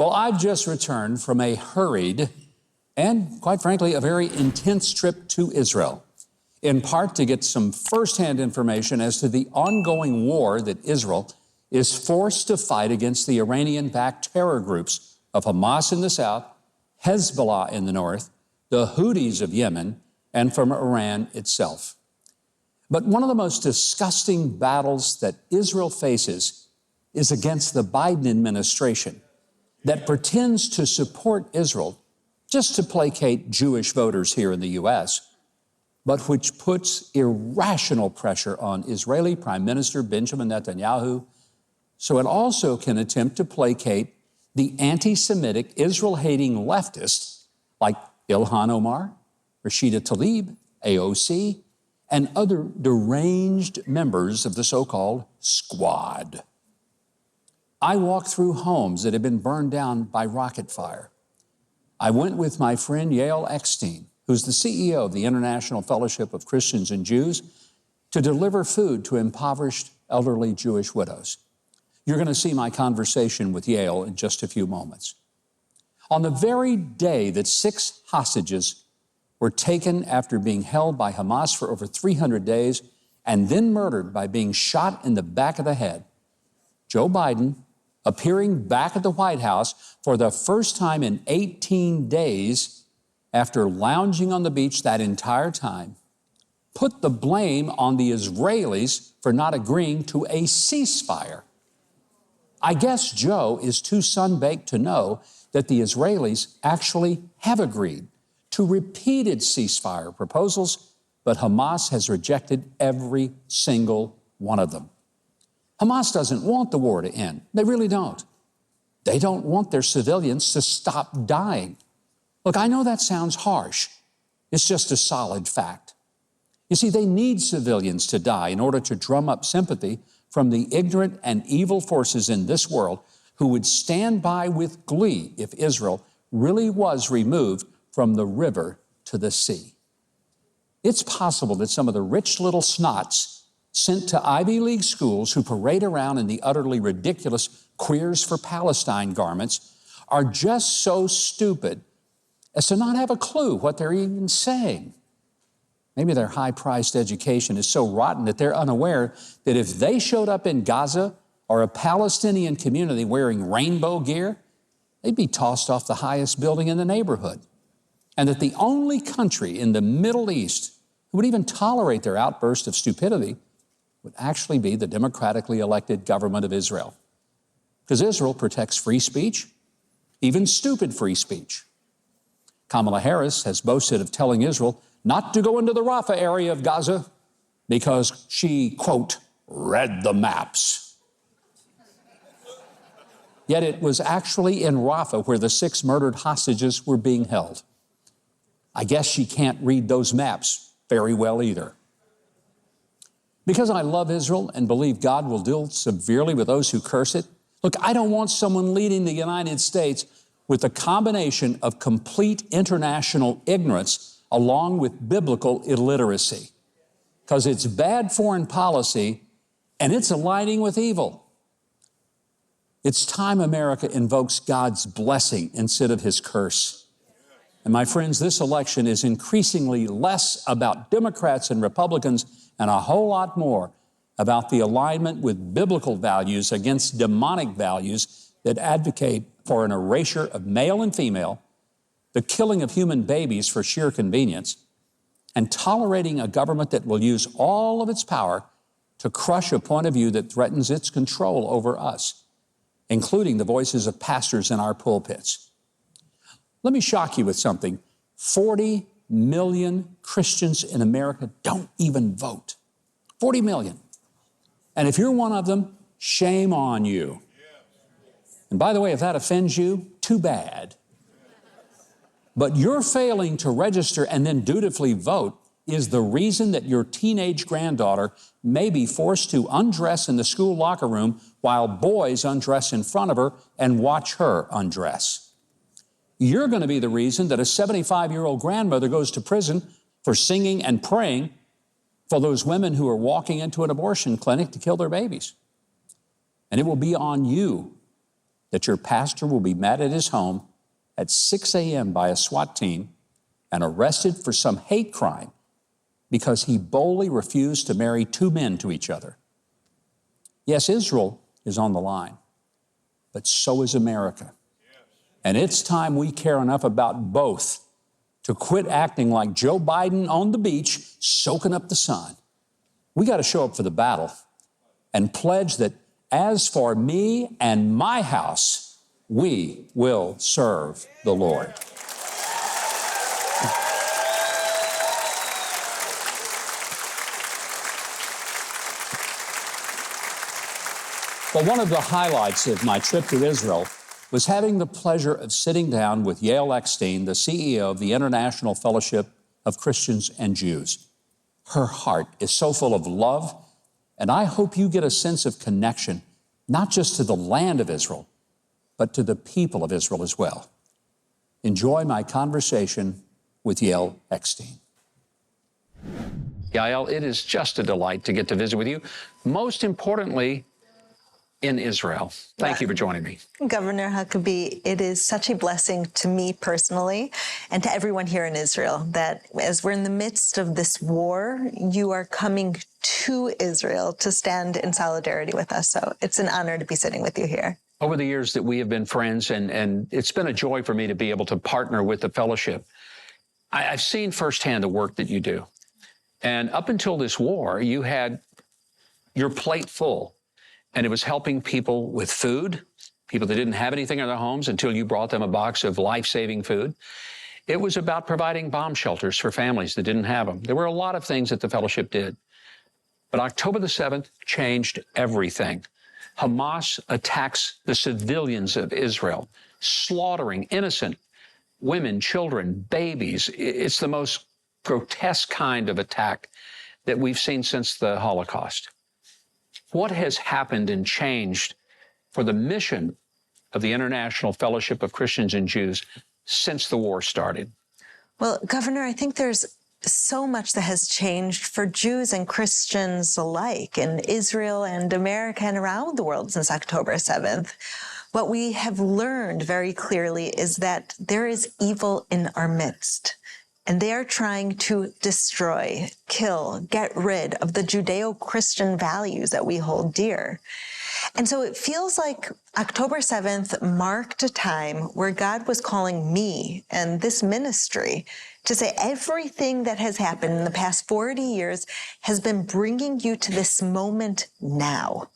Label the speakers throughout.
Speaker 1: Well, I've just returned from a hurried and, quite frankly, a very intense trip to Israel, in part to get some firsthand information as to the ongoing war that Israel is forced to fight against the Iranian-backed terror groups of Hamas in the south, Hezbollah in the north, the Houthis of Yemen, and from Iran itself. But one of the most disgusting battles that Israel faces is against the Biden administration that pretends to support Israel just to placate Jewish voters here in the U.S., but which puts irrational pressure on Israeli Prime Minister Benjamin Netanyahu, so it also can attempt to placate the anti-Semitic, Israel-hating leftists like Ilhan Omar, Rashida Tlaib, AOC, and other deranged members of the so-called squad. I walked through homes that had been burned down by rocket fire. I went with my friend Yael Eckstein, who's the CEO of the International Fellowship of Christians and Jews, to deliver food to impoverished elderly Jewish widows. You're going to see my conversation with Yael in just a few moments. On the very day that 6 hostages were taken after being held by Hamas for over 300 days and then murdered by being shot in the back of the head, Joe Biden, appearing back at the White House for the first time in 18 days after lounging on the beach that entire time, put the blame on the Israelis for not agreeing to a ceasefire. I guess Joe is too sunbaked to know that the Israelis actually have agreed to repeated ceasefire proposals, but Hamas has rejected every single one of them. Hamas doesn't want the war to end. They really don't. They don't want their civilians to stop dying. Look, I know that sounds harsh. It's just a solid fact. You see, they need civilians to die in order to drum up sympathy from the ignorant and evil forces in this world who would stand by with glee if Israel really was removed from the river to the sea. It's possible that some of the rich little snots sent to Ivy League schools who parade around in the utterly ridiculous Queers for Palestine garments are just so stupid as to not have a clue what they're even saying. Maybe their high-priced education is so rotten that they're unaware that if they showed up in Gaza or a Palestinian community wearing rainbow gear, they'd be tossed off the highest building in the neighborhood. And that the only country in the Middle East who would even tolerate their outburst of stupidity would actually be the democratically elected government of Israel. Because Israel protects free speech, even stupid free speech. Kamala Harris has boasted of telling Israel not to go into the Rafah area of Gaza because she, quote, read the maps. Yet it was actually in Rafah where the 6 murdered hostages were being held. I guess she can't read those maps very well either. Because I love Israel and believe God will deal severely with those who curse it, look, I don't want someone leading the United States with a combination of complete international ignorance along with biblical illiteracy, because it's bad foreign policy and it's aligning with evil. It's time America invokes God's blessing instead of his curse. And my friends, this election is increasingly less about Democrats and Republicans and a whole lot more about the alignment with biblical values against demonic values that advocate for an erasure of male and female, the killing of human babies for sheer convenience, and tolerating a government that will use all of its power to crush a point of view that threatens its control over us, including the voices of pastors in our pulpits. Let me shock you with something. 40 million Christians in America don't even vote. 40 million. And if you're one of them, shame on you. And by the way, if that offends you, too bad. But your failing to register and then dutifully vote is the reason that your teenage granddaughter may be forced to undress in the school locker room while boys undress in front of her and watch her undress. You're going to be the reason that a 75-year-old grandmother goes to prison for singing and praying for those women who are walking into an abortion clinic to kill their babies. And it will be on you that your pastor will be met at his home at 6 a.m. by a SWAT team and arrested for some hate crime because he boldly refused to marry two men to each other. Yes, Israel is on the line, but so is America. And it's time we care enough about both to quit acting like Joe Biden on the beach, soaking up the sun. We got to show up for the battle and pledge that as for me and my house, we will serve the Lord. Well, one of the highlights of my trip to Israel was having the pleasure of sitting down with Yael Eckstein, the CEO of the International Fellowship of Christians and Jews. Her heart is so full of love, and I hope you get a sense of connection, not just to the land of Israel, but to the people of Israel as well. Enjoy my conversation with Yael Eckstein. Yael, it is just a delight to get to visit with you. Most importantly, in Israel. Thank you for joining me.
Speaker 2: Governor Huckabee, it is such a blessing to me personally and to everyone here in Israel that as we're in the midst of this war, you are coming to Israel to stand in solidarity with us. So it's an honor to be sitting with you here.
Speaker 1: Over the years that we have been friends, and it's been a joy for me to be able to partner with the fellowship, I've seen firsthand the work that you do. And up until this war, you had your plate full. And it was helping people with food, people that didn't have anything in their homes until you brought them a box of life-saving food. It was about providing bomb shelters for families that didn't have them. There were a lot of things that the fellowship did. But October the 7th changed everything. Hamas attacks the civilians of Israel, slaughtering innocent women, children, babies. It's the most grotesque kind of attack that we've seen since the Holocaust. What has happened and changed for the mission of the International Fellowship of Christians and Jews since the war started?
Speaker 2: Well, Governor, I think there's so much that has changed for Jews and Christians alike in Israel and America and around the world since October 7th. What we have learned very clearly is that there is evil in our midst. And they are trying to destroy, kill, get rid of the Judeo-Christian values that we hold dear. And so it feels like October 7th marked a time where God was calling me and this ministry to say everything that has happened in the past 40 years has been bringing you to this moment now.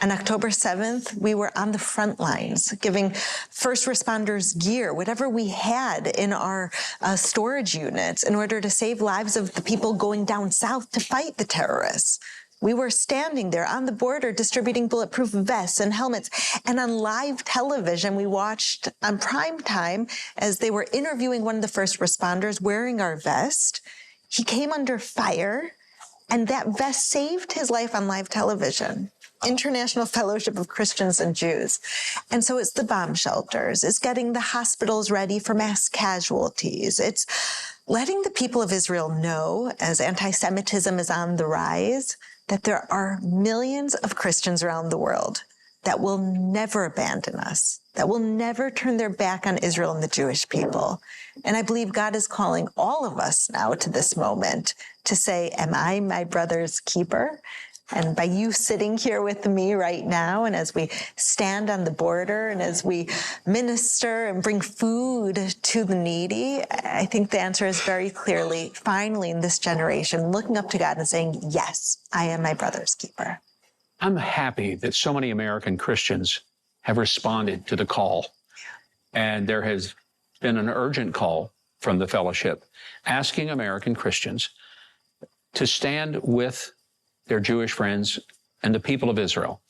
Speaker 2: On October 7th, we were on the front lines, giving first responders gear, whatever we had in our storage units in order to save lives of the people going down south to fight the terrorists. We were standing there on the border distributing bulletproof vests and helmets. And on live television, we watched on prime time as they were interviewing one of the first responders wearing our vest. He came under fire, and that vest saved his life on live television. International Fellowship of Christians and Jews. And so it's the bomb shelters, it's getting the hospitals ready for mass casualties, it's letting the people of Israel know, as anti-Semitism is on the rise, that there are millions of Christians around the world that will never abandon us, that will never turn their back on Israel and the Jewish people. And I believe God is calling all of us now to this moment to say, am I my brother's keeper? And by you sitting here with me right now, and as we stand on the border, and as we minister and bring food to the needy, I think the answer is very clearly, finally in this generation, looking up to God and saying, yes, I am my brother's keeper.
Speaker 1: I'm happy that so many American Christians have responded to the call. And there has been an urgent call from the fellowship asking American Christians to stand with their Jewish friends and the people of Israel.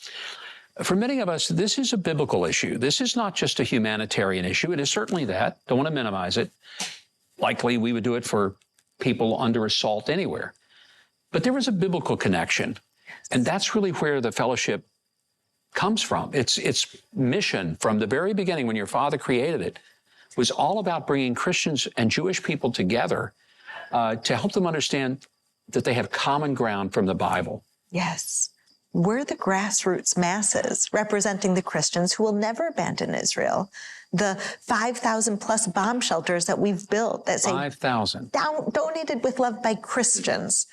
Speaker 1: For many of us, this is a biblical issue. This is not just a humanitarian issue. It is certainly that. Don't want to minimize it. Likely we would do it for people under assault anywhere. But there is a biblical connection. And that's really where the fellowship comes from. Its mission from the very beginning, when your father created it, was all about bringing Christians and Jewish people together to help them understand that they have common ground from the Bible.
Speaker 2: Yes. we're the grassroots masses representing the Christians who will never abandon Israel. The 5,000 plus bomb shelters that we've built that say
Speaker 1: 5,000
Speaker 2: donated with love by Christians.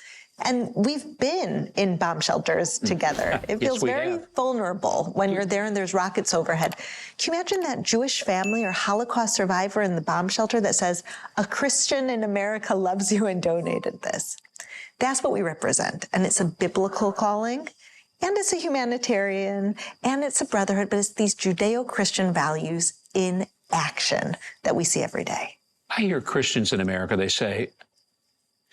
Speaker 2: And we've been in bomb shelters together. It feels very vulnerable when you're there and there's rockets overhead. Can you imagine that Jewish family or Holocaust survivor in the bomb shelter that says, a Christian in America loves you and donated this? That's what we represent. And it's a biblical calling, and it's a humanitarian, and it's a brotherhood, but it's these Judeo-Christian values in action that we see every day.
Speaker 1: I hear Christians in America, they say,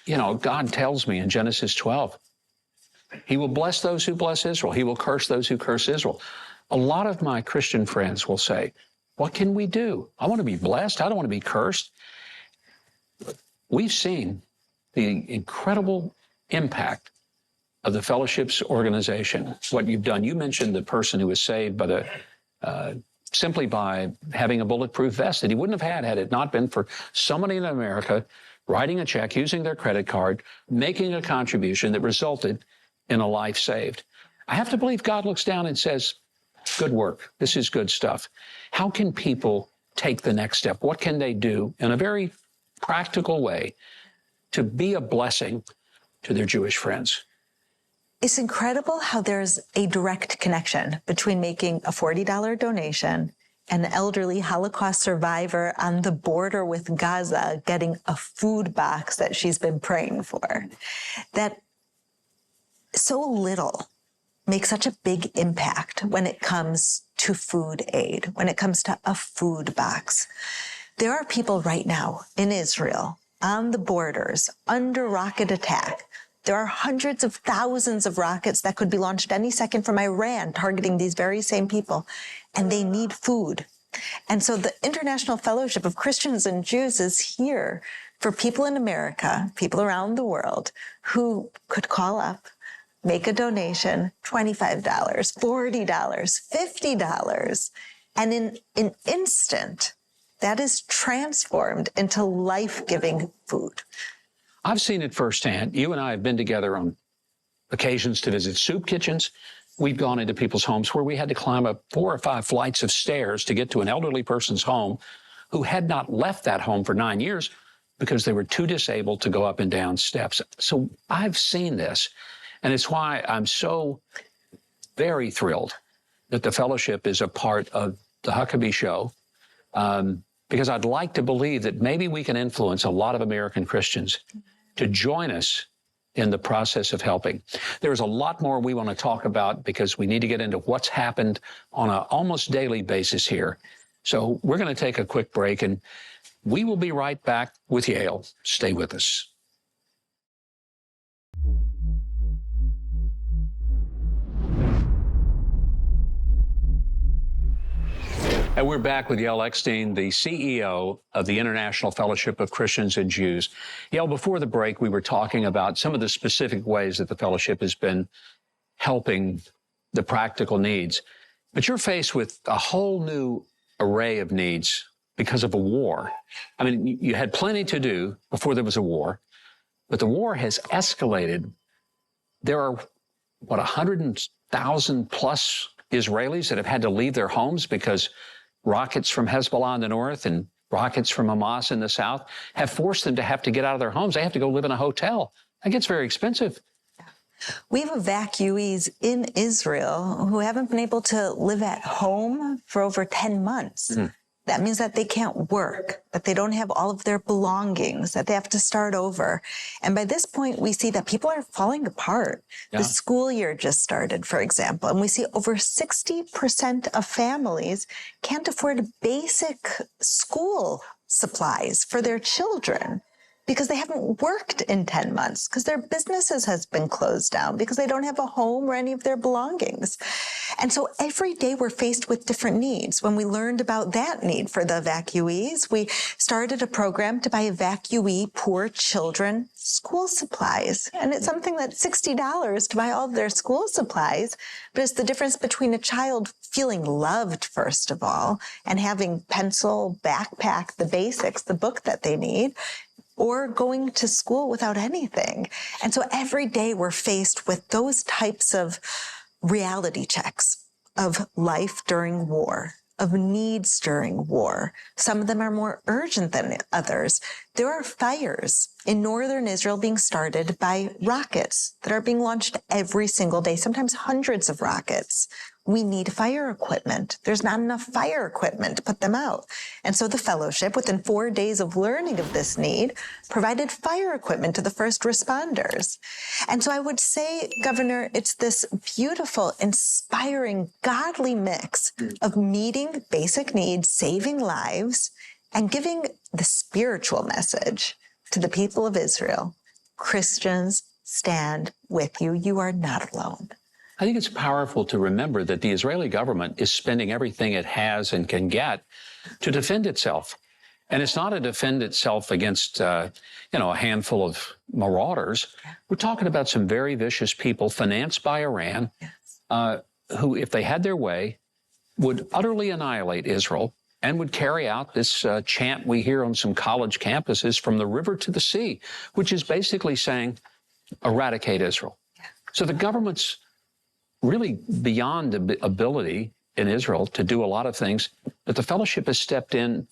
Speaker 1: you know, God tells me in Genesis 12, he will bless those who bless Israel. He will curse those who curse Israel. A lot of my Christian friends will say, what can we do? I want to be blessed. I don't want to be cursed. We've seen the incredible impact of the Fellowship's organization, what you've done. You mentioned the person who was saved by the simply by having a bulletproof vest that he wouldn't have had it not been for somebody in America writing a check, using their credit card, making a contribution that resulted in a life saved. I have to believe God looks down and says, good work. This is good stuff. How can people take the next step? What can they do in a very practical way to be a blessing to their Jewish friends?
Speaker 2: It's incredible how there's a direct connection between making a $40 donation and an elderly Holocaust survivor on the border with Gaza getting a food box that she's been praying for. That so little makes such a big impact when it comes to food aid, when it comes to a food box. There are people right now in Israel on the borders under rocket attack. There are hundreds of thousands of rockets that could be launched any second from Iran targeting these very same people, and they need food. And so the International Fellowship of Christians and Jews is here for people in America, people around the world who could call up, make a donation, $25, $40, $50, and in an instant, that is transformed into life-giving food.
Speaker 1: I've seen it firsthand. You and I have been together on occasions to visit soup kitchens. We've gone into people's homes where we had to climb up 4 or 5 flights of stairs to get to an elderly person's home who had not left that home for 9 years because they were too disabled to go up and down steps. So I've seen this, and it's why I'm so very thrilled that the fellowship is a part of the Huckabee Show, because I'd like to believe that maybe we can influence a lot of American Christians to join us in the process of helping. There's a lot more we want to talk about because we need to get into what's happened on an almost daily basis here. So we're going to take a quick break, and we will be right back with Yael. Stay with us. And we're back with Yael Eckstein, the CEO of the International Fellowship of Christians and Jews. Yael, before the break, we were talking about some of the specific ways that the fellowship has been helping the practical needs. But you're faced with a whole new array of needs because of a war. I mean, you had plenty to do before there was a war, but the war has escalated. There are, 100,000 plus Israelis that have had to leave their homes because rockets from Hezbollah in the north and rockets from Hamas in the south have forced them to have to get out of their homes. They have to go live in a hotel. That gets very expensive.
Speaker 2: We have evacuees in Israel who haven't been able to live at home for over 10 months. That means that they can't work, that they don't have all of their belongings, that they have to start over. And by this point, we see that people are falling apart. Yeah. The school year just started, for example, and we see over 60% of families can't afford basic school supplies for their children because they haven't worked in 10 months, because their businesses has been closed down, because they don't have a home or any of their belongings. And so every day we're faced with different needs. When we learned about that need for the evacuees, we started a program to buy evacuee poor children school supplies. And it's something that's $60 to buy all of their school supplies, but it's the difference between a child feeling loved, first of all, and having pencil, backpack, the basics, the book that they need, or going to school without anything. And so every day we're faced with those types of reality checks of life during war, of needs during war. Some of them are more urgent than others. There are fires in northern Israel being started by rockets that are being launched every single day, sometimes hundreds of rockets. We need fire equipment. There's not enough fire equipment to put them out. And so the fellowship, within 4 days of learning of this need, provided fire equipment to the first responders. And so I would say, Governor, it's this beautiful, inspiring, godly mix of meeting basic needs, saving lives, and giving the spiritual message to the people of Israel. Christians, stand with you. You are not alone.
Speaker 3: I think it's powerful to remember that the Israeli government is spending everything it has and can get to defend itself. And it's not to defend itself against, a handful of marauders. We're talking about some very vicious people financed by Iran, who, if they had their way, would utterly annihilate Israel and would carry out this chant we hear on some college campuses, from the river to the sea, which is basically saying, eradicate Israel. So the government's really beyond ability in Israel to do a lot of things, but the fellowship has stepped in.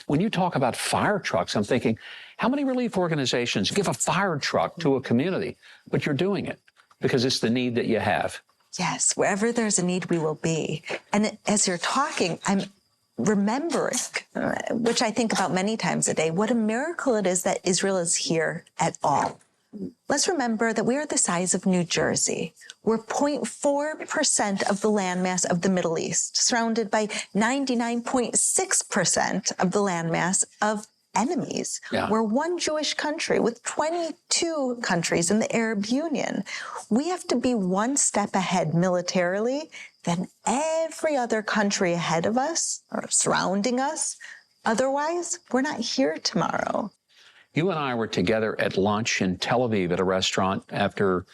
Speaker 3: When you talk about fire trucks, I'm thinking, how many relief organizations give a fire truck to a community? But you're doing it because it's the need that you have.
Speaker 2: Yes, wherever there's a need, we will be. And as you're talking, I'm remembering, which I think about many times a day, what a miracle it is that Israel is here at all. Let's remember that we are the size of New Jersey. We're 0.4% of the landmass of the Middle East, surrounded by 99.6% of the landmass of enemies. Yeah. We're one Jewish country with 22 countries in the Arab Union. We have to be one step ahead militarily than every other country ahead of us or surrounding us. Otherwise, we're not here tomorrow.
Speaker 3: You and I were together at lunch in Tel Aviv at a restaurant after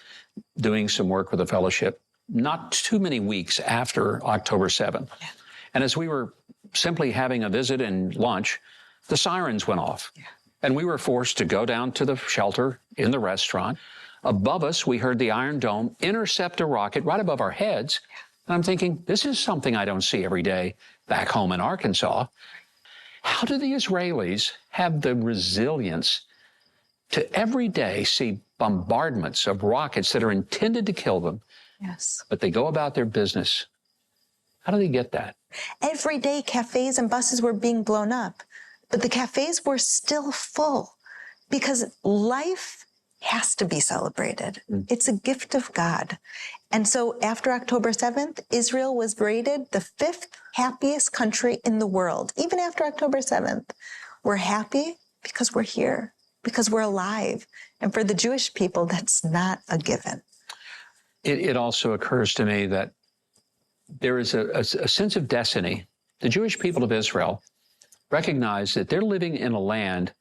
Speaker 3: doing some work with the fellowship, not too many weeks after October 7th. Yeah. And as we were simply having a visit and lunch, the sirens went off. Yeah. And we were forced to go down to the shelter in the restaurant. Above us, we heard the Iron Dome intercept a rocket right above our heads. Yeah. And I'm thinking, this is something I don't see every day back home in Arkansas. How do the Israelis have the resilience to every day see bombardments of rockets that are intended to kill them?
Speaker 2: Yes.
Speaker 3: But they go about their business. How do they get that?
Speaker 2: Every day, cafes and buses were being blown up, but the cafes were still full because life has to be celebrated. It's a gift of God. And so after October 7th, Israel was rated the 5th happiest country in the world. Even after October 7th, we're happy because we're here, because we're alive. And for the Jewish people, that's not a given.
Speaker 3: It also occurs to me that there is a sense of destiny. The Jewish people of Israel recognize that they're living in a land,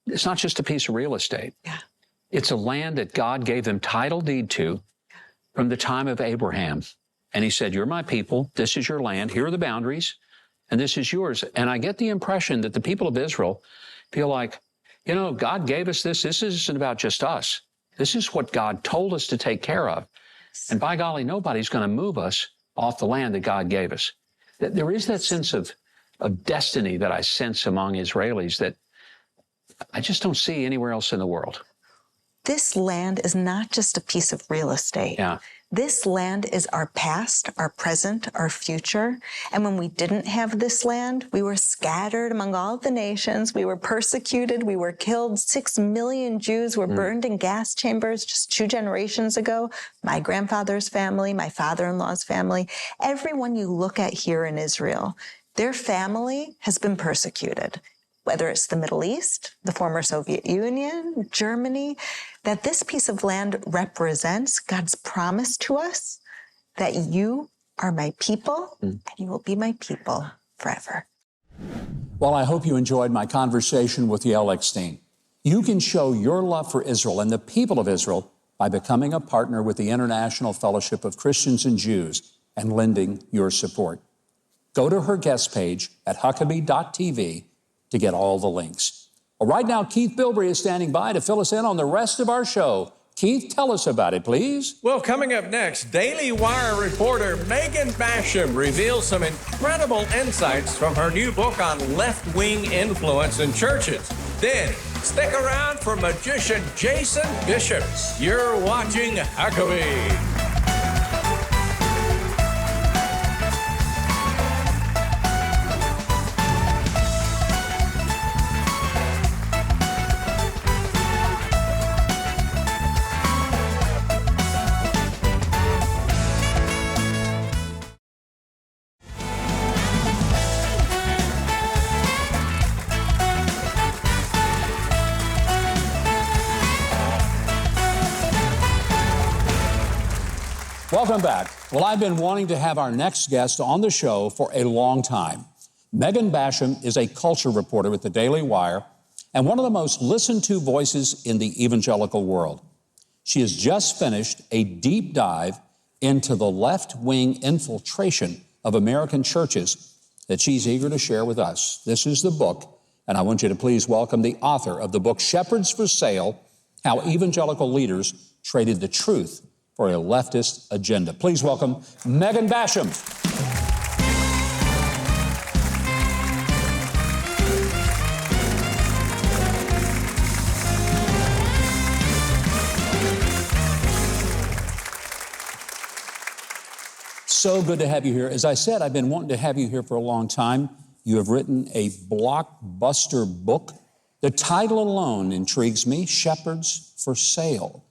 Speaker 3: it's not just a piece of real estate.
Speaker 2: Yeah.
Speaker 3: It's a land that God gave them title deed to from the time of Abraham. And he said, you're my people, this is your land, here are the boundaries, and this is yours. And I get the impression that the people of Israel feel like, God gave us this. This isn't about just us. This is what God told us to take care of. And by golly, nobody's going to move us off the land that God gave us. There is that sense of destiny that I sense among Israelis that I just don't see anywhere else in the world.
Speaker 2: This land is not just a piece of real estate.
Speaker 3: Yeah.
Speaker 2: This land is our past, our present, our future. And when we didn't have this land, we were scattered among all the nations. We were persecuted. We were killed. 6 million Jews were burned in gas chambers just 2 generations ago. My grandfather's family, my father-in-law's family, everyone you look at here in Israel, their family has been persecuted. Whether it's the Middle East, the former Soviet Union, Germany, that this piece of land represents God's promise to us that you are my people and you will be my people forever.
Speaker 1: Well, I hope you enjoyed my conversation with Yael Eckstein. You can show your love for Israel and the people of Israel by becoming a partner with the International Fellowship of Christians and Jews and lending your support. Go to her guest page at Huckabee.tv to get all the links. Well, right now, Keith Bilbrey is standing by to fill us in on the rest of our show. Keith, tell us about it, please.
Speaker 4: Well, coming up next, Daily Wire reporter Megan Basham reveals some incredible insights from her new book on left-wing influence in churches. Then, stick around for magician Jason Bishop. You're watching Huckabee.
Speaker 1: Welcome back. Well, I've been wanting to have our next guest on the show for a long time. Megan Basham is a culture reporter with the Daily Wire and one of the most listened to voices in the evangelical world. She has just finished a deep dive into the left-wing infiltration of American churches that she's eager to share with us. This is the book, and I want you to please welcome the author of the book, Shepherds for Sale: How Evangelical Leaders Traded the Truth for a Leftist Agenda. Please welcome Megan Basham. So good to have you here. As I said, I've been wanting to have you here for a long time. You have written a blockbuster book. The title alone intrigues me, Shepherds for Sale.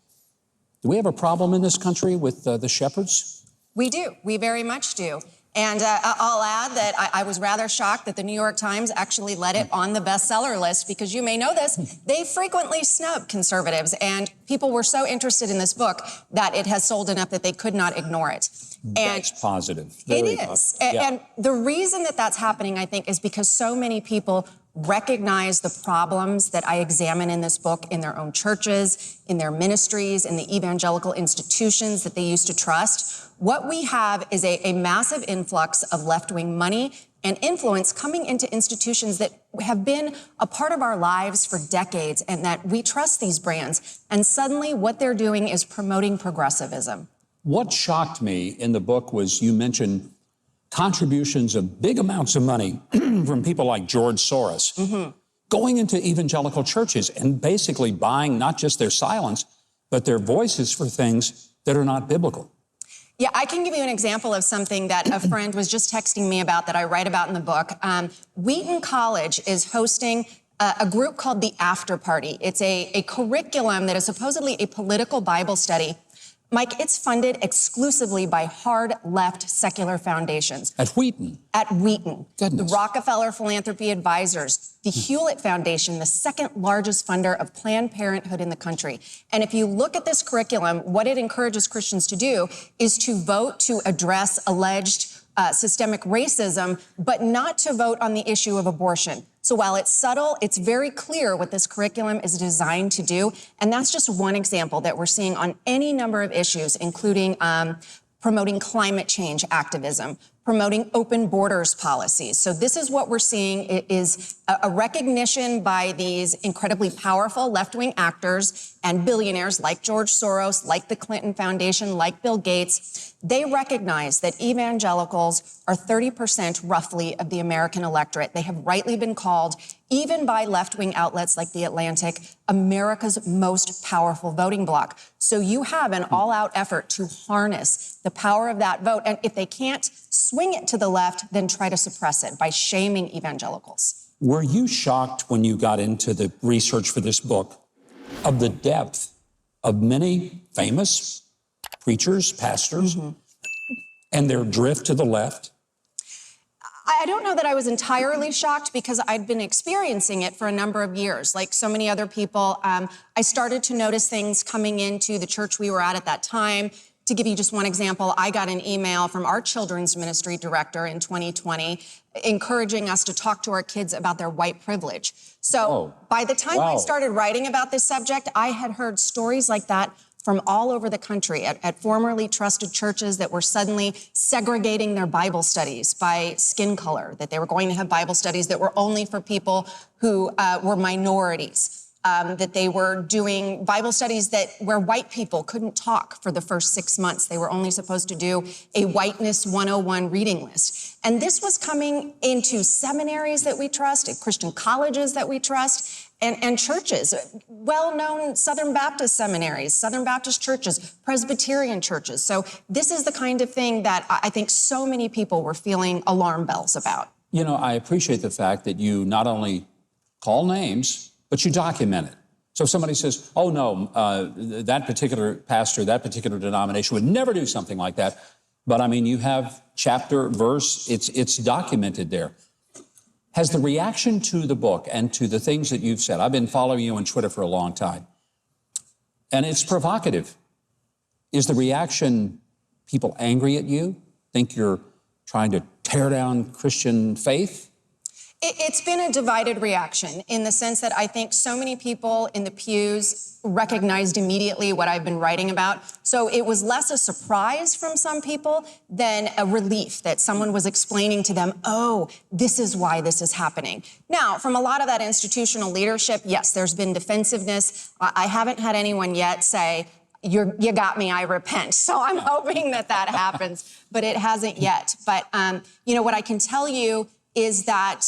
Speaker 1: Do we have a problem in this country with the shepherds?
Speaker 5: We do. We very much do. And I'll add that I was rather shocked that the New York Times actually let it on the bestseller list, because you may know this, they frequently snub conservatives, and people were so interested in this book that it has sold enough that they could not ignore it.
Speaker 1: And that's positive.
Speaker 5: It is.
Speaker 1: Yeah.
Speaker 5: And the reason that that's happening, I think, is because so many people recognize the problems that I examine in this book in their own churches, in their ministries, in the evangelical institutions that they used to trust. What we have is a massive influx of left-wing money and influence coming into institutions that have been a part of our lives for decades, and that we trust these brands. And suddenly what they're doing is promoting progressivism.
Speaker 1: What shocked me in the book was you mentioned contributions of big amounts of money from people like George Soros going into evangelical churches and basically buying not just their silence, but their voices for things that are not biblical.
Speaker 5: Yeah, I can give you an example of something that a friend was just texting me about that I write about in the book. Wheaton College is hosting a group called the After Party. It's a curriculum that is supposedly a political Bible study. Mike, it's funded exclusively by hard left secular foundations.
Speaker 1: At Wheaton?
Speaker 5: At Wheaton.
Speaker 1: Goodness. The
Speaker 5: Rockefeller Philanthropy Advisors, the Hewlett Foundation, the second largest funder of Planned Parenthood in the country. And if you look at this curriculum, what it encourages Christians to do is to vote to address alleged systemic racism, but not to vote on the issue of abortion. So while it's subtle, it's very clear what this curriculum is designed to do. And that's just one example that we're seeing on any number of issues, including promoting climate change activism, promoting open borders policies. So this is what we're seeing is a recognition by these incredibly powerful left-wing actors and billionaires like George Soros, like the Clinton Foundation, like Bill Gates. They recognize that evangelicals are 30% roughly of the American electorate. They have rightly been called, even by left-wing outlets like The Atlantic, America's most powerful voting bloc. So you have an all-out effort to harness the power of that vote. And if they can't swing it to the left, then try to suppress it by shaming evangelicals.
Speaker 1: Were you shocked when you got into the research for this book of the depth of many famous preachers, pastors, and their drift to the left?
Speaker 5: I don't know that I was entirely shocked, because I'd been experiencing it for a number of years. Like so many other people, I started to notice things coming into the church we were at that time. To give you just one example, I got an email from our children's ministry director in 2020 encouraging us to talk to our kids about their white privilege. So by the time I started writing about this subject, I had heard stories like that from all over the country at formerly trusted churches that were suddenly segregating their Bible studies by skin color, that they were going to have Bible studies that were only for people who were minorities. that they were doing Bible studies where white people couldn't talk for the first 6 months. They were only supposed to do a Whiteness 101 reading list. And this was coming into seminaries that we trust, at Christian colleges that we trust, and churches, well-known Southern Baptist seminaries, Southern Baptist churches, Presbyterian churches. So this is the kind of thing that I think so many people were feeling alarm bells about.
Speaker 1: You know, I appreciate the fact that you not only call names, but you document it. So if somebody says, oh no, that particular pastor, that particular denomination would never do something like that. But I mean, you have chapter, verse, it's documented there. Has the reaction to the book and to the things that you've said, I've been following you on Twitter for a long time, and it's provocative. Is the reaction people angry at you, think you're trying to tear down Christian faith?
Speaker 5: It's been a divided reaction in the sense that I think so many people in the pews recognized immediately what I've been writing about. So it was less a surprise from some people than a relief that someone was explaining to them, oh, this is why this is happening. Now, from a lot of that institutional leadership, yes, there's been defensiveness. I haven't had anyone yet say, you got me, I repent. So I'm hoping that happens, but it hasn't yet. But, you know, what I can tell you is that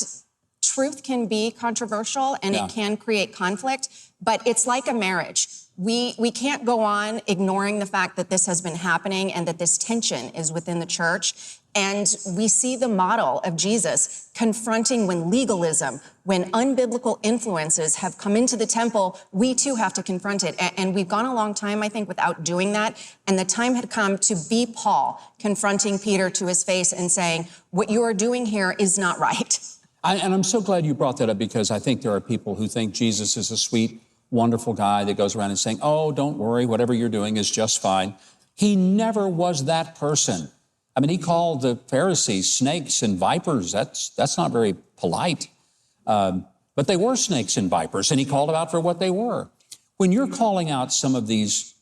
Speaker 5: truth can be controversial and it can create conflict, but it's like a marriage. We can't go on ignoring the fact that this has been happening and that this tension is within the church. And we see the model of Jesus confronting when legalism, when unbiblical influences have come into the temple, we too have to confront it. And we've gone a long time, I think, without doing that. And the time had come to be Paul confronting Peter to his face and saying, what you are doing here is not right.
Speaker 1: And I'm so glad you brought that up, because I think there are people who think Jesus is a sweet, wonderful guy that goes around and saying, oh, don't worry, whatever you're doing is just fine. He never was that person. I mean, he called the Pharisees snakes and vipers. That's not very polite. But they were snakes and vipers, and he called them out for what they were. When you're calling out some of these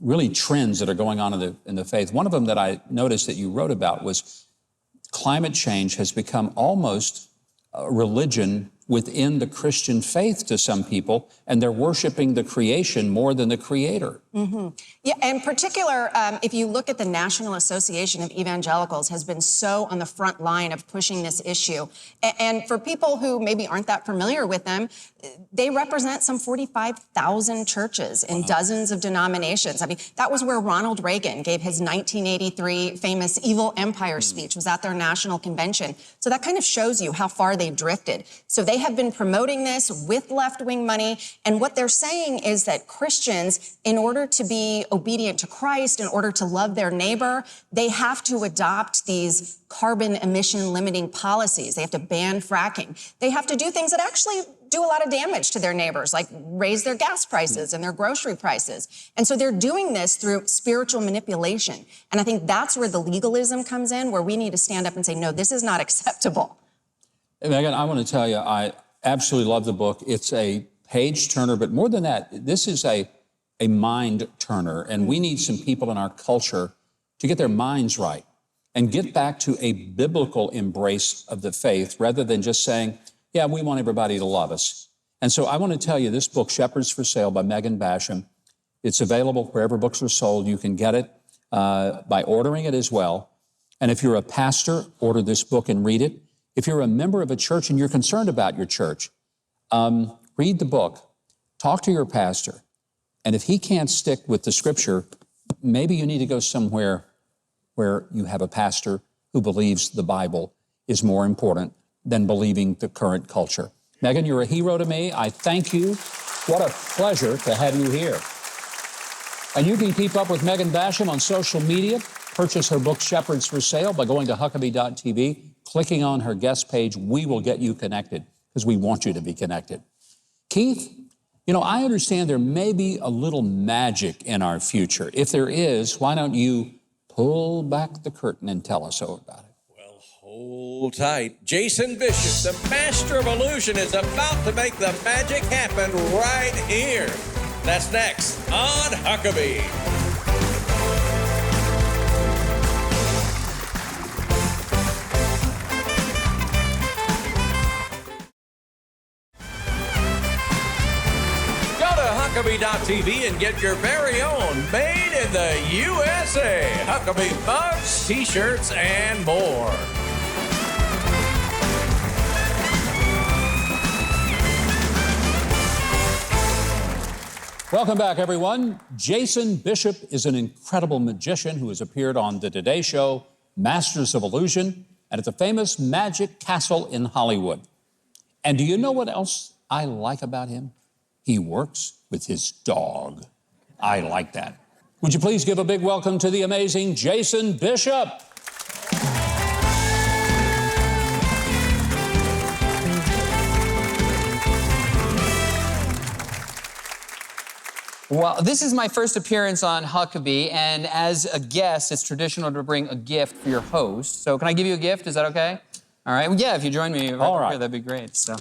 Speaker 1: really trends that are going on in the faith, one of them that I noticed that you wrote about was climate change has become almost a religion within the Christian faith to some people, and they're worshiping the creation more than the creator.
Speaker 5: Mm-hmm. Yeah, in particular, if you look at the National Association of Evangelicals has been so on the front line of pushing this issue. And for people who maybe aren't that familiar with them, they represent some 45,000 churches in dozens of denominations. I mean, that was where Ronald Reagan gave his 1983 famous Evil Empire speech, was at their national convention. So that kind of shows you how far they've drifted. So they have been promoting this with left-wing money. And what they're saying is that Christians, in order to be obedient to Christ, in order to love their neighbor, they have to adopt these carbon emission limiting policies. They have to ban fracking. They have to do things that actually do a lot of damage to their neighbors, like raise their gas prices and their grocery prices. And so they're doing this through spiritual manipulation. And I think that's where the legalism comes in, where we need to stand up and say, no, this is not acceptable.
Speaker 1: Megan, I want to tell you, I absolutely love the book. It's a page turner, but more than that, this is a mind turner. And we need some people in our culture to get their minds right and get back to a biblical embrace of the faith, rather than just saying, yeah, we want everybody to love us. And so I want to tell you, this book, Shepherds for Sale by Megan Basham, it's available wherever books are sold. You can get it by ordering it as well. And if you're a pastor, order this book and read it. If you're a member of a church and you're concerned about your church, read the book, talk to your pastor. And if he can't stick with the scripture, maybe you need to go somewhere where you have a pastor who believes the Bible is more important than believing the current culture. Megan, you're a hero to me. I thank you. What a pleasure to have you here. And you can keep up with Megan Basham on social media. Purchase her book, Shepherds for Sale, by going to Huckabee.tv, clicking on her guest page. We will get you connected because we want you to be connected. Keith, you know, I understand there may be a little magic in our future. If there is, why don't you pull back the curtain and tell us all about it?
Speaker 4: Well, hold tight. Jason Bishop, the master of illusion, is about to make the magic happen right here. That's next on Huckabee. Huckabee.tv and get your very own made in the USA Huckabee mugs, t-shirts, and more.
Speaker 1: Welcome back, everyone. Jason Bishop is an incredible magician who has appeared on The Today Show, Masters of Illusion, and at the famous Magic Castle in Hollywood. And do you know what else I like about him? He works with his dog. I like that. Would you please give a big welcome to the amazing Jason Bishop?
Speaker 6: Well, this is my first appearance on Huckabee, and as a guest, it's traditional to bring a gift for your host. So can I give you a gift? Is that okay? All right. Well, yeah, if you join me
Speaker 1: All right.
Speaker 6: here, that'd be great. So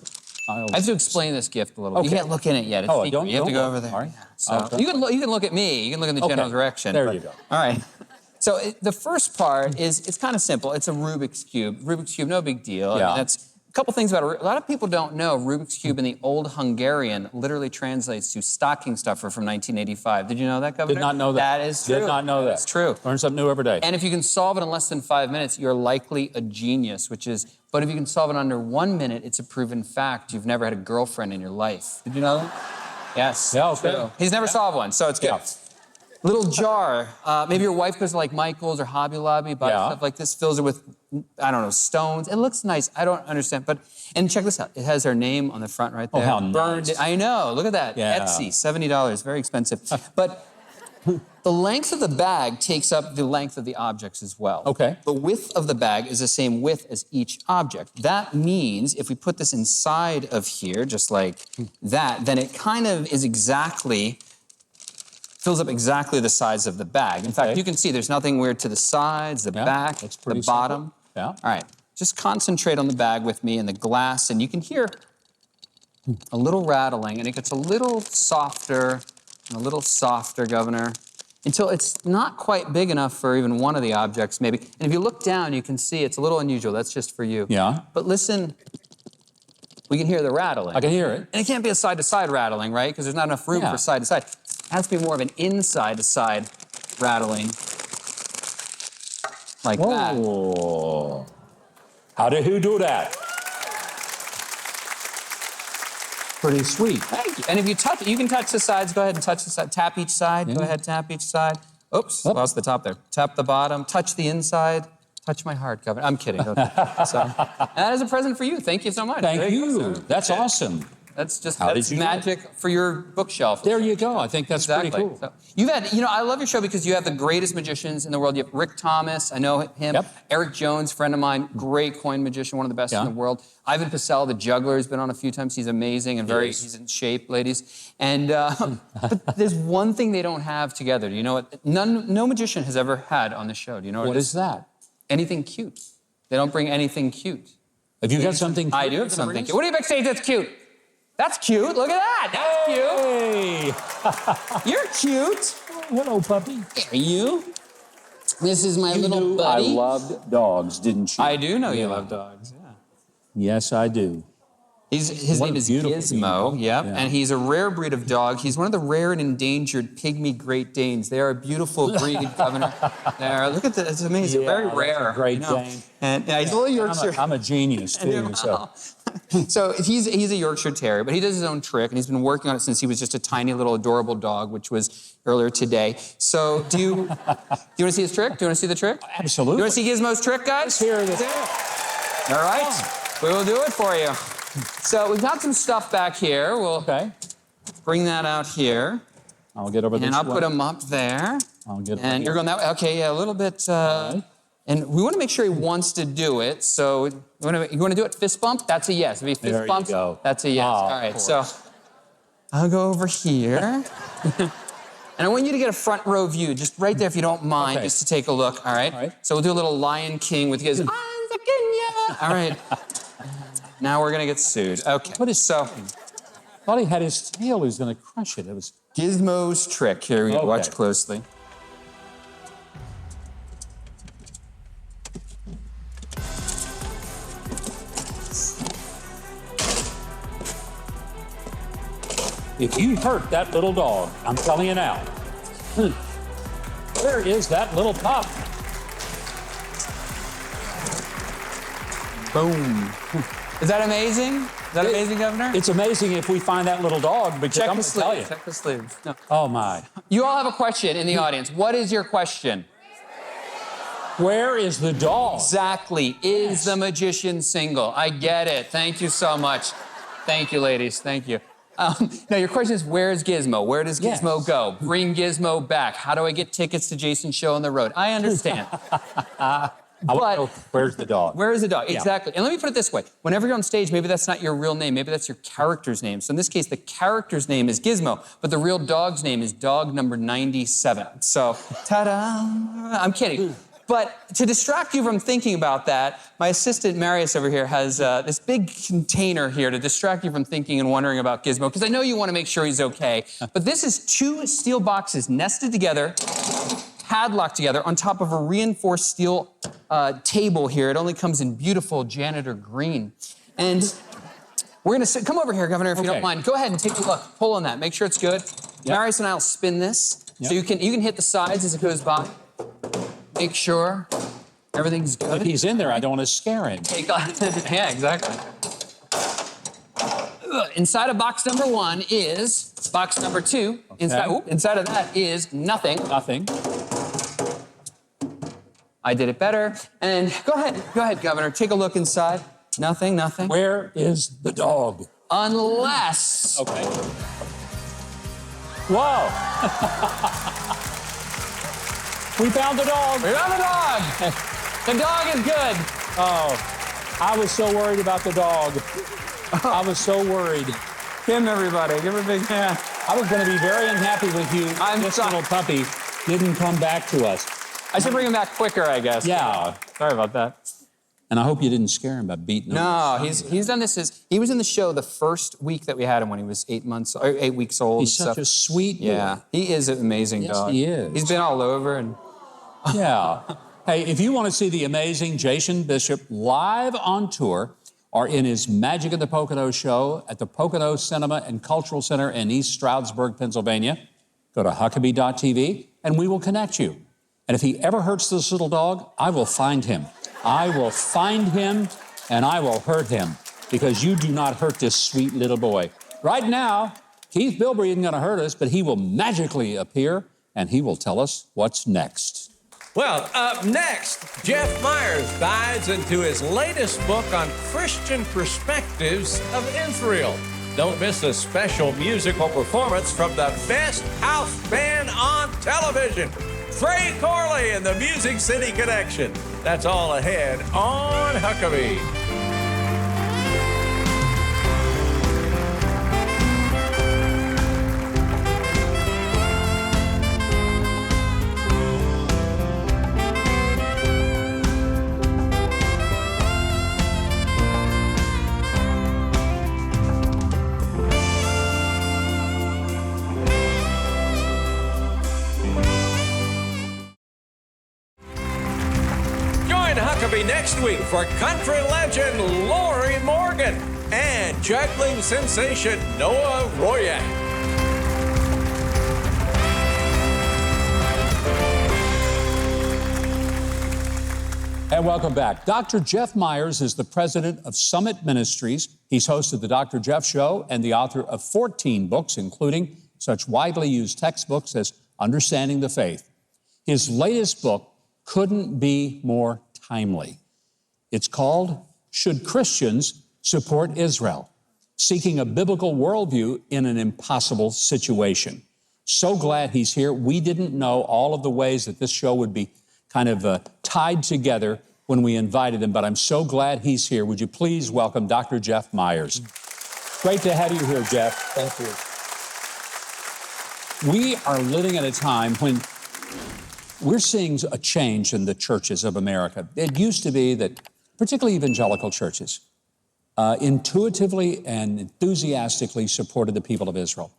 Speaker 6: I have to explain this gift a little.
Speaker 1: Okay.
Speaker 6: You can't look in it yet. It's secret.
Speaker 1: don't
Speaker 6: You have to go
Speaker 1: look.
Speaker 6: over there.
Speaker 1: All right.
Speaker 6: So
Speaker 1: Okay.
Speaker 6: you can look at me. You can look in the general direction.
Speaker 1: There you go.
Speaker 6: All right. So the first part is it's kind of simple. It's a Rubik's Cube. Rubik's Cube, no big deal.
Speaker 1: Yeah.
Speaker 6: I mean, that's a couple things about it. A lot of people don't know Rubik's Cube in the Old Hungarian literally translates to stocking stuffer from 1985. Did you know that, Governor?
Speaker 1: Did not know that.
Speaker 6: That is true.
Speaker 1: Did not know that.
Speaker 6: That's true.
Speaker 1: Learn something new every day.
Speaker 6: And if you can solve it in less than 5 minutes, you're likely a genius, but if you can solve it under 1 minute, it's a proven fact. You've never had a girlfriend in your life. Did you know that? Yes.
Speaker 1: Yeah, okay.
Speaker 6: True. He's never solved one, so it's good.
Speaker 1: Yeah.
Speaker 6: Little jar. Maybe your wife goes to like Michael's or Hobby Lobby, buys stuff like this, fills it with, I don't know, stones. It looks nice. I don't understand. And check this out. It has her name on the front right there.
Speaker 1: Oh, how
Speaker 6: Burned
Speaker 1: nice.
Speaker 6: I know. Look at that.
Speaker 1: Yeah.
Speaker 6: Etsy, $70. Very expensive. But the length of the bag takes up the length of the objects as well.
Speaker 1: Okay.
Speaker 6: The width of the bag is the same width as each object. That means if we put this inside of here, just like that, then it kind of is fills up exactly the size of the bag. In fact, you can see there's nothing weird to the sides, the back,
Speaker 1: that's
Speaker 6: the
Speaker 1: pretty
Speaker 6: bottom.
Speaker 1: simple. Yeah.
Speaker 6: All right, just concentrate on the bag with me and the glass, and you can hear a little rattling, and it gets a little softer, Governor, until it's not quite big enough for even one of the objects, maybe. And if you look down, you can see it's a little unusual. That's just for you.
Speaker 1: Yeah.
Speaker 6: But listen, we can hear the rattling.
Speaker 1: I can hear it.
Speaker 6: And it can't be a side-to-side rattling, right? Because there's not enough room for side-to-side. It has to be more of an inside-to-side rattling. Like that.
Speaker 1: Whoa. How did who do that? Pretty sweet.
Speaker 6: Thank you. And if you touch it, you can touch the sides. Go ahead and touch the side. Tap each side. Go ahead, tap each side. Oops, lost the top there. Tap the bottom. Touch the inside. Touch my heart, Governor. I'm kidding. And that is a present for you. Thank you so much.
Speaker 1: Thank you. That's awesome.
Speaker 6: That's just
Speaker 1: How
Speaker 6: that's
Speaker 1: did you
Speaker 6: magic for your bookshelf.
Speaker 1: There you go. I think that's pretty cool.
Speaker 6: So, you've had, I love your show because you have the greatest magicians in the world. You have Rick Thomas, I know him.
Speaker 1: Yep.
Speaker 6: Eric Jones, friend of mine, great coin magician, one of the best in the world. Ivan Pacell, the juggler, has been on a few times. He's amazing and he's in shape, ladies. And but there's one thing they don't have together. Do you know what? No magician has ever had on the show. Do you know
Speaker 1: What is that?
Speaker 6: Anything cute. They don't bring anything cute.
Speaker 1: Have you got something cute?
Speaker 6: I do have something cute. What do you backstage that's cute? That's cute. Look at that. That's cute.
Speaker 1: Hey.
Speaker 6: You're cute.
Speaker 1: Hello, puppy.
Speaker 6: There you. This is my little
Speaker 1: knew
Speaker 6: buddy.
Speaker 1: I loved dogs, didn't you?
Speaker 6: I do know you love dogs. Yeah.
Speaker 1: Yes, I do.
Speaker 6: His
Speaker 1: What
Speaker 6: name
Speaker 1: a
Speaker 6: is
Speaker 1: beautiful
Speaker 6: Gizmo.
Speaker 1: being.
Speaker 6: Yep.
Speaker 1: Yeah.
Speaker 6: And he's a rare breed of dog. He's one of the rare and endangered pygmy Great Danes. They are a beautiful breed, Governor. Look at that. It's amazing.
Speaker 1: Yeah,
Speaker 6: Very
Speaker 1: that's
Speaker 6: rare.
Speaker 1: a Great Dane.
Speaker 6: And he's a little Yorkshire.
Speaker 1: I'm a genius, too.
Speaker 6: So he's a Yorkshire Terrier, but he does his own trick, and he's been working on it since he was just a tiny little adorable dog, which was earlier today. So do you want to see his trick? Do you want to see the trick?
Speaker 1: Absolutely.
Speaker 6: You want to see Gizmo's trick, guys?
Speaker 1: Let's hear it.
Speaker 6: All right. We will do it for you. So we've got some stuff back here. We'll bring that out here.
Speaker 1: I'll get over this
Speaker 6: And I'll
Speaker 1: way.
Speaker 6: put them up there.
Speaker 1: I'll get over
Speaker 6: And
Speaker 1: here.
Speaker 6: you're going that way? Okay, yeah, a little bit. And we want to make sure he wants to do it. So you want to do it fist bump? That's a yes. If he fist bumps, that's a yes. All right, so I'll go over here. And I want you to get a front row view, just right there if you don't mind, just to take a look, all right? So we'll do a little Lion King with his, all right. Now we're going to get sued. Okay.
Speaker 1: What is so? I thought he had his tail. He was going to crush it. It was
Speaker 6: Gizmo's trick. Here we go. Watch closely.
Speaker 1: if you hurt that little dog, I'm telling you now, where is that little pup?
Speaker 6: Boom. Is that amazing? Is that amazing, Governor?
Speaker 1: It's amazing if we find that little dog, but
Speaker 6: Check
Speaker 1: I'm
Speaker 6: the
Speaker 1: going to tell you.
Speaker 6: sleeve. Check the sleeve. No.
Speaker 1: Oh, my.
Speaker 6: You all have a question in the audience. What is your question?
Speaker 1: Where is the dog?
Speaker 6: Exactly. Is the magician single? I get it. Thank you so much. Thank you, ladies. Thank you. Now, your question is, where's Gizmo? Where does Gizmo go? Bring Gizmo back. How do I get tickets to Jason's show on the road? I understand. But
Speaker 1: where's the dog?
Speaker 6: Where is the dog?
Speaker 1: Yeah.
Speaker 6: Exactly. And let me put it this way. Whenever you're on stage, maybe that's not your real name. Maybe that's your character's name. So in this case, the character's name is Gizmo, but the real dog's name is dog number 97. So, ta-da! I'm kidding. But to distract you from thinking about that, my assistant Marius over here has this big container here to distract you from thinking and wondering about Gizmo, because I know you want to make sure he's okay. But this is 2 steel boxes nested together, padlocked together on top of a reinforced steel table here. It only comes in beautiful janitor green. And we're gonna come over here, Governor, if you don't mind. Go ahead and take a look. Pull on that. Make sure it's good. Yep. Marius and I will spin this. Yep. So you can hit the sides as it goes by. Make sure everything's good.
Speaker 1: If he's in there, I don't want to scare him.
Speaker 6: Yeah, exactly. Inside of box number 1 is box number 2.
Speaker 1: Okay.
Speaker 6: Inside of that is nothing.
Speaker 1: Nothing.
Speaker 6: I did it better. And go ahead, Governor. Take a look inside. Nothing.
Speaker 1: Where is the dog?
Speaker 6: Unless.
Speaker 1: Okay. Whoa. We found the dog.
Speaker 6: We found the dog. The dog is good.
Speaker 1: Oh, I was so worried about the dog. I was so worried.
Speaker 6: Kim, everybody. Give her a big hand.
Speaker 1: I was going to be very unhappy with you. This little puppy didn't come back to us.
Speaker 6: I should bring him back quicker, I guess.
Speaker 1: Yeah.
Speaker 6: Sorry about that.
Speaker 1: And I hope you didn't scare him by beating him.
Speaker 6: No, he's done this. He was in the show the first week that we had him when he was 8 weeks old.
Speaker 1: He's such a sweet boy.
Speaker 6: Yeah, he is an amazing dog.
Speaker 1: He is.
Speaker 6: He's been all over and.
Speaker 1: Yeah. Hey, if you want to see the amazing Jason Bishop live on tour or in his Magic in the Pocono show at the Pocono Cinema and Cultural Center in East Stroudsburg, Pennsylvania, go to Huckabee.tv and we will connect you. And if he ever hurts this little dog, I will find him. I will find him and I will hurt him because you do not hurt this sweet little boy. Right now, Keith Bilbrey isn't going to hurt us, but he will magically appear and he will tell us what's next.
Speaker 4: Well, up next, Jeff Myers dives into his latest book on Christian perspectives of Israel. Don't miss a special musical performance from the best house band on television, Trey Corley and the Music City Connection. That's all ahead on Huckabee. Huckabee next week for country legend Lori Morgan and juggling sensation Noah Royak.
Speaker 1: And welcome back. Dr. Jeff Myers is the president of Summit Ministries. He's hosted the Dr. Jeff Show and the author of 14 books, including such widely used textbooks as Understanding the Faith. His latest book couldn't be more timely. It's called Should Christians Support Israel? Seeking a biblical worldview in an impossible situation. So glad he's here. We didn't know all of the ways that this show would be kind of tied together when we invited him, but I'm so glad he's here. Would you please welcome Dr. Jeff Myers? Great to have you here, Jeff.
Speaker 7: Thank you.
Speaker 1: We are living at a time when we're seeing a change in the churches of America. It used to be that, particularly evangelical churches, intuitively and enthusiastically supported the people of Israel.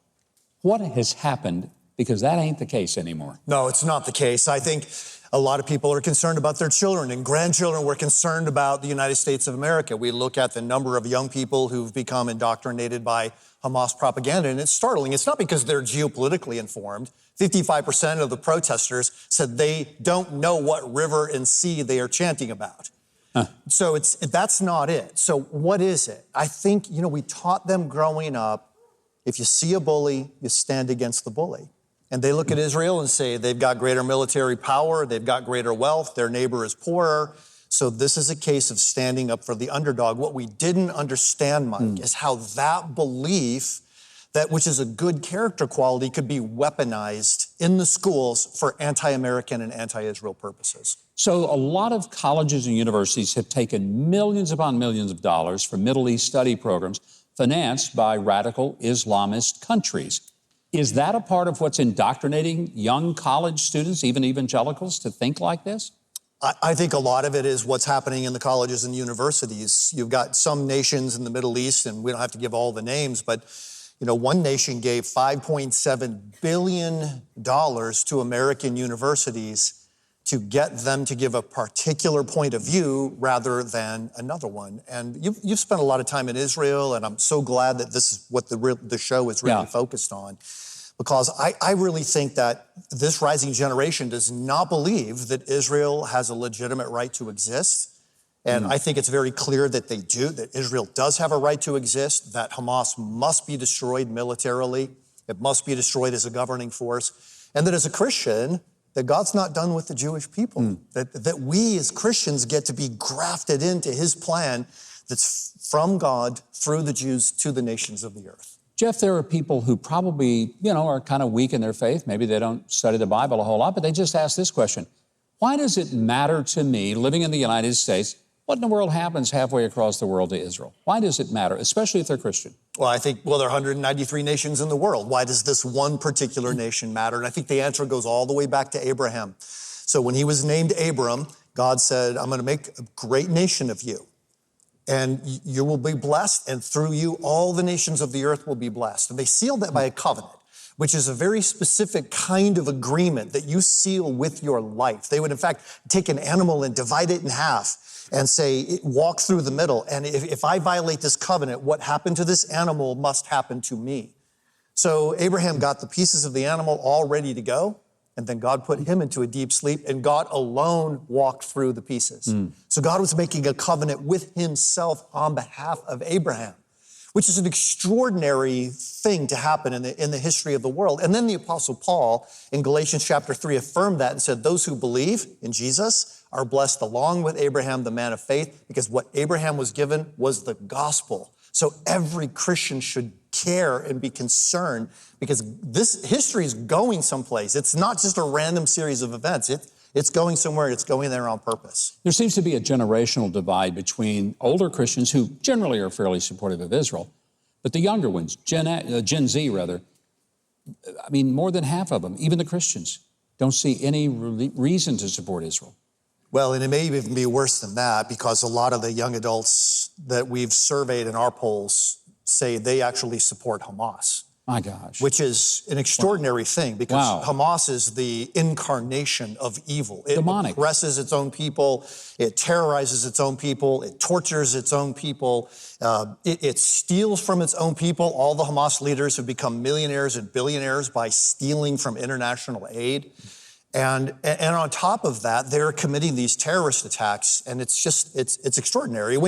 Speaker 1: What has happened Because that ain't the case anymore.
Speaker 7: No, it's not the case. I think a lot of people are concerned about their children and grandchildren. We're concerned about the United States of America. We look at the number of young people who've become indoctrinated by Hamas propaganda, and it's startling. It's not because they're geopolitically informed. 55% of the protesters said they don't know what river and sea they are chanting about. So that's not it. So what is it? I think, we taught them growing up, if you see a bully, you stand against the bully. And they look at Israel and say they've got greater military power, they've got greater wealth, their neighbor is poorer. So this is a case of standing up for the underdog. What we didn't understand, Mike, is how that belief, which is a good character quality, could be weaponized in the schools for anti-American and anti-Israel purposes.
Speaker 1: So a lot of colleges and universities have taken millions upon millions of dollars for Middle East study programs financed by radical Islamist countries. Is that a part of what's indoctrinating young college students, even evangelicals, to think like this?
Speaker 7: I think a lot of it is what's happening in the colleges and universities. You've got some nations in the Middle East, and we don't have to give all the names, but one nation gave $5.7 billion to American universities to get them to give a particular point of view rather than another one. And you've spent a lot of time in Israel, and I'm so glad that this is what the show is really focused on. Because I really think that this rising generation does not believe that Israel has a legitimate right to exist. And I think it's very clear that they do, that Israel does have a right to exist, that Hamas must be destroyed militarily, it must be destroyed as a governing force, and that as a Christian, that God's not done with the Jewish people, that we as Christians get to be grafted into his plan that's from God through the Jews to the nations of the earth.
Speaker 1: Jeff, there are people who probably, are kind of weak in their faith. Maybe they don't study the Bible a whole lot, but they just ask this question. Why does it matter to me, living in the United States, what in the world happens halfway across the world to Israel? Why does it matter, especially if they're Christian?
Speaker 7: Well, I think, there are 193 nations in the world. Why does this one particular nation matter? And I think the answer goes all the way back to Abraham. So when he was named Abram, God said, I'm going to make a great nation of you. And you will be blessed, and through you, all the nations of the earth will be blessed. And they sealed that by a covenant, which is a very specific kind of agreement that you seal with your life. They would, in fact, take an animal and divide it in half and say, walk through the middle. And if I violate this covenant, what happened to this animal must happen to me. So Abraham got the pieces of the animal all ready to go. And then God put him into a deep sleep, and God alone walked through the pieces. So God was making a covenant with himself on behalf of Abraham, which is an extraordinary thing to happen in the history of the world. And then the Apostle Paul in Galatians chapter 3 affirmed that and said, those who believe in Jesus are blessed along with Abraham, the man of faith, because what Abraham was given was the gospel. So every Christian should care and be concerned, because this history is going someplace. It's not just a random series of events. It's going somewhere. It's going there on purpose.
Speaker 1: There seems to be a generational divide between older Christians who generally are fairly supportive of Israel, but the younger ones, Gen Z rather, more than half of them, even the Christians, don't see any reason to support Israel.
Speaker 7: Well, and it may even be worse than that, because a lot of the young adults that we've surveyed in our polls say they actually support Hamas.
Speaker 1: My gosh.
Speaker 7: Which is an extraordinary thing, because Hamas is the incarnation of evil. It
Speaker 1: Demonic.
Speaker 7: Oppresses its own people. It terrorizes its own people. It tortures its own people. It steals from its own people. All the Hamas leaders have become millionaires and billionaires by stealing from international aid. And on top of that, they're committing these terrorist attacks, and it's extraordinary. You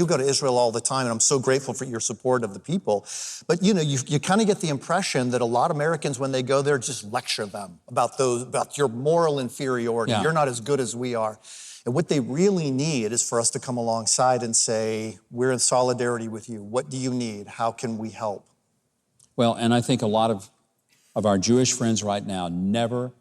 Speaker 7: go to Israel all the time, and I'm so grateful for your support of the people. But you kind of get the impression that a lot of Americans, when they go there, just lecture them about your moral inferiority. Yeah. You're not as good as we are. And what they really need is for us to come alongside and say, we're in solidarity with you. What do you need? How can we help?
Speaker 1: Well, and I think a lot of our Jewish friends right now never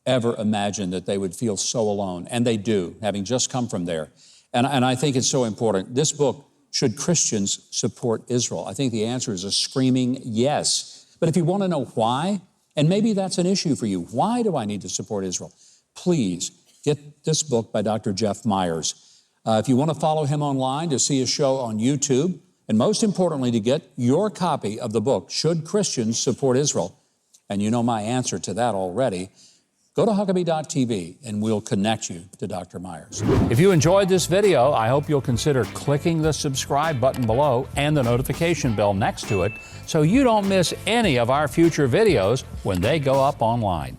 Speaker 1: ever imagine that they would feel so alone. And they do, having just come from there. And I think it's so important. This book, Should Christians Support Israel? I think the answer is a screaming yes. But if you want to know why, and maybe that's an issue for you, why do I need to support Israel? Please get this book by Dr. Jeff Myers. If you want to follow him online, to see his show on YouTube, and most importantly, to get your copy of the book, Should Christians Support Israel? and you know my answer to that already, go to Huckabee.tv and we'll connect you to Dr. Myers. If you enjoyed this video, I hope you'll consider clicking the subscribe button below and the notification bell next to it so you don't miss any of our future videos when they go up online.